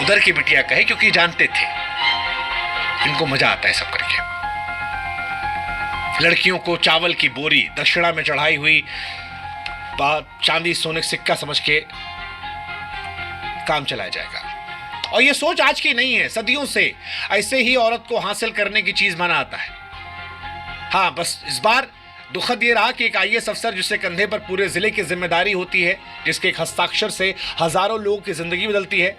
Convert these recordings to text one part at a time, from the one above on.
उधर की बिटिया कहे, क्योंकि जानते थे इनको मजा आता है सब करके। लड़कियों को चावल की बोरी दक्षिणा में चढ़ाई हुई चांदी सोने सिक्का समझ के काम चलाया जाएगा। और यह सोच आज की नहीं है, सदियों से ऐसे ही औरत को हासिल करने की चीज माना आता है। हाँ, बस इस बार दुखद ये रहा कि एक आईएएस अफसर जिसके कंधे पर पूरे जिले की जिम्मेदारी होती है, जिसके एक हस्ताक्षर से हजारों लोगों की जिंदगी बदलती है,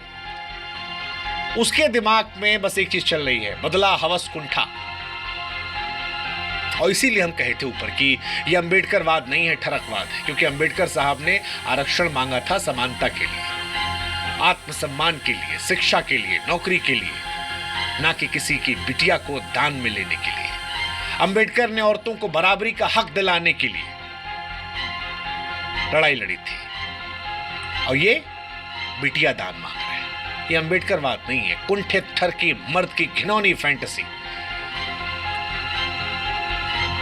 उसके दिमाग में बस एक चीज चल रही है, बदला हवस कुंठा। और इसीलिए हम कहे थे ऊपर कि यह अंबेडकरवाद नहीं है, ठरकवाद है, क्योंकि अंबेडकर साहब ने आरक्षण मांगा था समानता के लिए, आत्मसम्मान के लिए, शिक्षा के लिए, नौकरी के लिए, ना कि किसी की बिटिया को दान में लेने के लिए। अंबेडकर ने औरतों को बराबरी का हक दिलाने के लिए लड़ाई लड़ी थी, और ये बिटिया दान मांग रहे हैं। ये अंबेडकरवाद नहीं है, कुंठित ठरकी मर्द की घिनौनी फैंटेसी।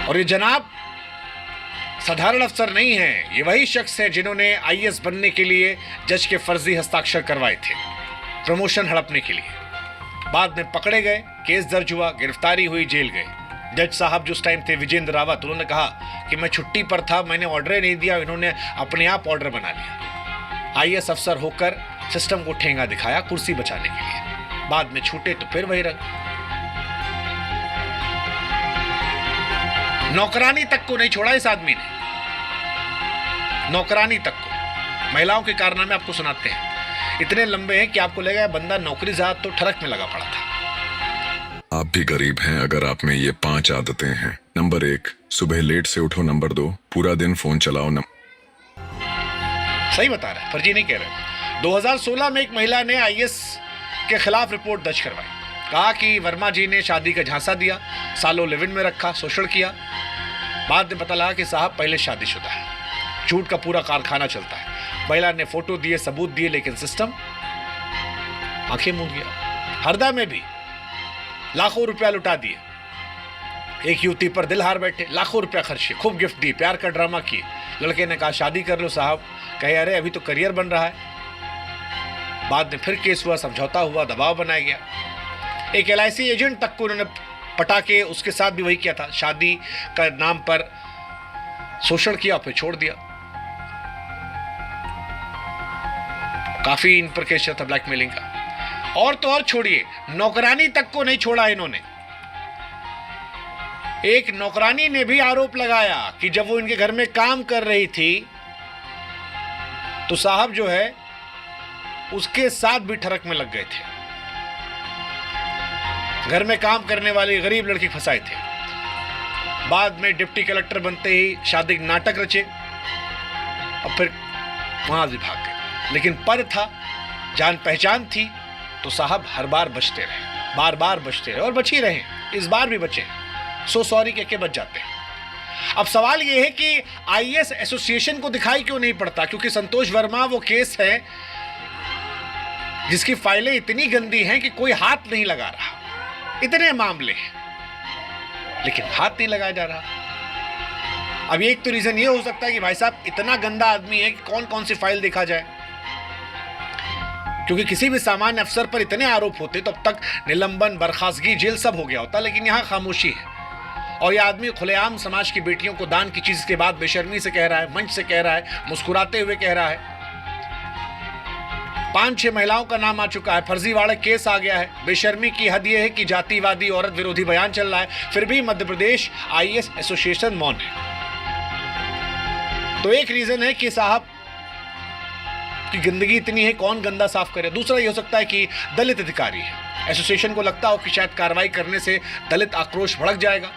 और ये जनाब साधारण अफसर नहीं है, ये वही शख्स है जिन्होंने आईएएस बनने के लिए जज के फर्जी हस्ताक्षर करवाए थे, प्रमोशन हड़पने के लिए। बाद में पकड़े गए, केस दर्ज हुआ, गिरफ्तारी हुई, जेल गए। जज साहब जो उस टाइम थे विजेंद्र रावत, उन्होंने कहा कि मैं छुट्टी पर था, मैंने ऑर्डर नहीं दिया, इन्होंने अपने आप ऑर्डर बना लिया। आईएएस अफसर होकर सिस्टम को ठेंगा दिखाया कुर्सी बचाने के लिए, बाद में छूटे तो फिर वही रंग। नौकरानी तक को नहीं छोड़ा इस आदमी ने, नौकरानी तक को। महिलाओं के कारनामे आपको सुनाते हैं, इतने लंबे हैं कि आपको लगेगा बंदा नौकरी ज़ात तो ठरक में लगा पड़ा था। आप भी गरीब हैं अगर आप में ये 5 आदतें हैं। नंबर 1, सुबह लेट से उठो। नंबर 2, पूरा दिन फोन चलाओ। सही बता रहा है, फर्जी नहीं कह रहे। 2016 में एक महिला ने आईएएस के खिलाफ रिपोर्ट दर्ज करवाई, कहा कि वर्मा जी ने शादी का झांसा दिया, सालों लिव इन में रखा, शोषण किया। बाद में पता लगा कि साहब पहले शादीशुदा है, झूठ का पूरा कारखाना चलता है। महिला ने फोटो दिए, सबूत दिए, लेकिन सिस्टम आंखें मूंद गया। हरदा में भी लाखों रुपया लुटा दिए, एक युवती पर दिल हार बैठे, लाखों रुपया खर्चे, खूब गिफ्ट दी, प्यार का ड्रामा किए। लड़के ने कहा शादी कर लो साहब, कहे अरे अभी तो करियर बन रहा है। बाद में फिर केस हुआ, समझौता हुआ, दबाव बनाया गया। एक एलआईसी एजेंट तक को उन्होंने पटा के उसके साथ भी वही किया था, शादी का नाम पर शोषण किया, फिर छोड़ दिया। काफी इन पर केस था ब्लैकमेलिंग का। और तो और छोड़िए, नौकरानी तक को नहीं छोड़ा इन्होंने। एक नौकरानी ने भी आरोप लगाया कि जब वो इनके घर में काम कर रही थी तो साहब जो है उसके साथ भी ठरक में लग गए थे। घर में काम करने वाली गरीब लड़की फंसाए थे। बाद में डिप्टी कलेक्टर बनते ही शादी नाटक रचे और फिर वहां से भाग गए। लेकिन पद था, जान पहचान थी, तो साहब हर बार बचते रहे, बार बार बचते रहे और बच ही रहे। इस बार भी बचे, सो सॉरी कह के बच जाते हैं। अब सवाल यह है कि आईएएस एसोसिएशन को दिखाई क्यों नहीं पड़ता, क्योंकि संतोष वर्मा वो केस है जिसकी फाइलें इतनी गंदी हैं कि कोई हाथ नहीं लगा रहा। इतने मामले हैं लेकिन हाथ नहीं लगाया जा रहा। अब एक तो रीजन ये हो सकता है कि भाई साहब इतना गंदा आदमी है कि कौन कौन सी फाइल देखा जाए, क्योंकि किसी भी सामान्य अफसर पर इतने आरोप होते तो अब तक निलंबन, बर्खास्तगी, जेल सब हो गया होता। लेकिन यहां खामोशी है और यह आदमी खुलेआम समाज की बेटियों को दान की चीज के बाद बेशर्मी से कह रहा है, मंच से कह रहा है, मुस्कुराते हुए कह रहा है। 5-6 महिलाओं का नाम आ चुका है, फर्जीवाड़ा केस आ गया है। बेशर्मी की हद यह है कि जातिवादी औरत विरोधी बयान चल रहा है, फिर भी मध्य प्रदेश आईएएस एसोसिएशन मौन है। तो एक रीजन है कि साहब की गंदगी इतनी है, कौन गंदा साफ करे। दूसरा ये हो सकता है कि दलित अधिकारी है, एसोसिएशन को लगता हो कि शायद कार्रवाई करने से दलित आक्रोश भड़क जाएगा,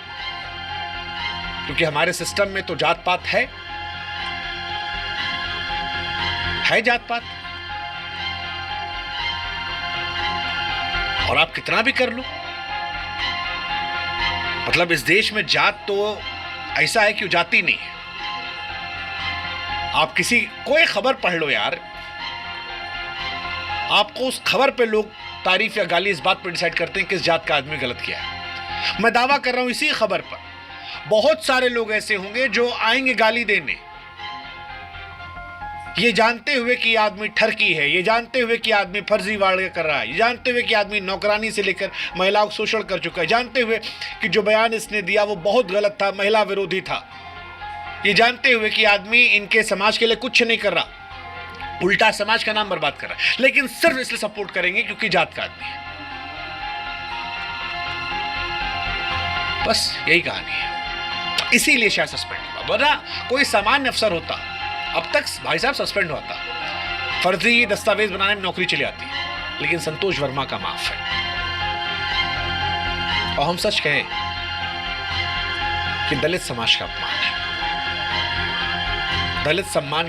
क्योंकि हमारे सिस्टम में तो जात पात है जात पात, और आप कितना भी कर लो। मतलब इस देश में जात तो ऐसा है कि जाति नहीं है। आप किसी कोई खबर पढ़ लो यार, आपको उस खबर पे लोग तारीफ या गाली इस बात पर डिसाइड करते हैं किस जात का आदमी गलत किया है। मैं दावा कर रहा हूं इसी खबर पर बहुत सारे लोग ऐसे होंगे जो आएंगे गाली देने, ये जानते हुए कि ये आदमी ठरकी है, ये जानते हुए कि आदमी फर्जीवाड़े कर रहा है, ये जानते हुए कि आदमी नौकरानी से लेकर महिलाओं को शोषण कर चुका है, जानते हुए कि जो बयान इसने दिया वो बहुत गलत था, महिला विरोधी था, ये जानते हुए कि आदमी इनके समाज के लिए कुछ नहीं कर रहा, उल्टा समाज का नाम बर्बाद कर रहा है, लेकिन सिर्फ इसलिए सपोर्ट करेंगे क्योंकि जात का आदमी है। बस यही कहानी है, इसीलिए शायद सस्पेंड हुआ, वरना कोई सामान्य अफसर होता अब तक भाई साहब सस्पेंड होता। फर्जी दस्तावेज बनाने में नौकरी चली आती, लेकिन संतोष वर्मा का माफ है। और हम सच कहें कि दलित समाज का अपमान है, दलित सम्मान